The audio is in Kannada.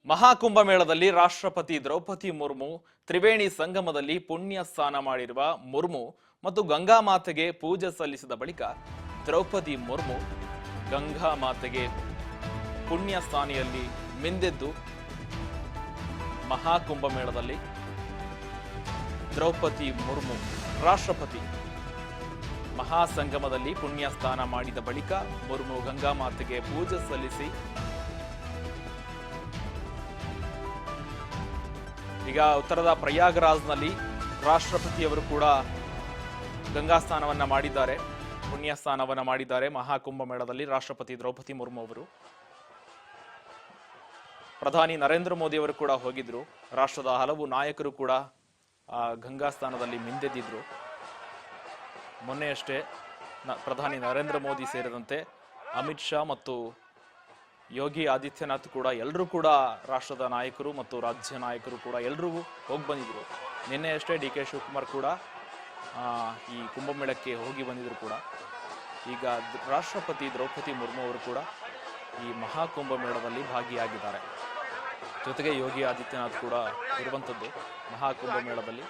ಮಹಾಕುಂಭಮೇಳದಲ್ಲಿ ರಾಷ್ಟ್ರಪತಿ ದ್ರೌಪದಿ ಮುರ್ಮು ತ್ರಿವೇಣಿ ಸಂಗಮದಲ್ಲಿ ಪುಣ್ಯ ಸ್ನಾನ ಮಾಡಿರುವ ಮುರ್ಮು ಮತ್ತು ಗಂಗಾ ಮಾತೆಗೆ ಪೂಜೆ ಸಲ್ಲಿಸಿದ ಬಳಿಕ ದ್ರೌಪದಿ ಮುರ್ಮು ಗಂಗಾ ಮಾತೆಗೆ ಪುಣ್ಯ ಸ್ನಾನಿಯಲ್ಲಿ ಮಿಂದೆದ್ದು ಮಹಾಕುಂಭಮೇಳದಲ್ಲಿ ದ್ರೌಪದಿ ಮುರ್ಮು ರಾಷ್ಟ್ರಪತಿ ಮಹಾಸಂಗಮದಲ್ಲಿ ಪುಣ್ಯ ಸ್ನಾನ ಮಾಡಿದ ಬಳಿಕ ಮುರ್ಮು ಗಂಗಾ ಮಾತೆಗೆ ಪೂಜೆ ಸಲ್ಲಿಸಿ ಈಗ ಉತ್ತರದ ಪ್ರಯಾಗರಾಜ್ನಲ್ಲಿ ರಾಷ್ಟ್ರಪತಿಯವರು ಕೂಡ ಗಂಗಾ ಸ್ನಾನವನ್ನ ಮಾಡಿದ್ದಾರೆ, ಪುಣ್ಯ ಸ್ನಾನವನ್ನ ಮಾಡಿದ್ದಾರೆ. ಮಹಾಕುಂಭ ಮೇಳದಲ್ಲಿ ರಾಷ್ಟ್ರಪತಿ ದ್ರೌಪದಿ ಮುರ್ಮು ಅವರು, ಪ್ರಧಾನಿ ನರೇಂದ್ರ ಮೋದಿ ಅವರು ಕೂಡ ಹೋಗಿದ್ರು. ರಾಷ್ಟ್ರದ ಹಲವು ನಾಯಕರು ಕೂಡ ಗಂಗಾ ಸ್ನಾನದಲ್ಲಿ ಮಿಂದೆದ್ದಿದ್ರು. ಮೊನ್ನೆಯಷ್ಟೇ ಪ್ರಧಾನಿ ನರೇಂದ್ರ ಮೋದಿ ಸೇರಿದಂತೆ ಅಮಿತ್ ಶಾ ಮತ್ತು ಯೋಗಿ ಆದಿತ್ಯನಾಥ್ ಕೂಡ ಎಲ್ಲರೂ ಕೂಡ ರಾಷ್ಟ್ರದ ನಾಯಕರು ಮತ್ತು ರಾಜ್ಯ ನಾಯಕರು ಕೂಡ ಎಲ್ಲರೂ ಹೋಗಿ ಬಂದಿದ್ರು. ನಿನ್ನೆಯಷ್ಟೇ ಡಿ ಕೆ ಶಿವಕುಮಾರ್ ಕೂಡ ಈ ಕುಂಭಮೇಳಕ್ಕೆ ಹೋಗಿ ಬಂದಿದ್ರು ಕೂಡ. ಈಗ ರಾಷ್ಟ್ರಪತಿ ದ್ರೌಪದಿ ಮುರ್ಮು ಅವರು ಕೂಡ ಈ ಮಹಾಕುಂಭಮೇಳದಲ್ಲಿ ಭಾಗಿಯಾಗಿದ್ದಾರೆ. ಜೊತೆಗೆ ಯೋಗಿ ಆದಿತ್ಯನಾಥ್ ಕೂಡ ಇರುವಂಥದ್ದು ಮಹಾಕುಂಭಮೇಳದಲ್ಲಿ.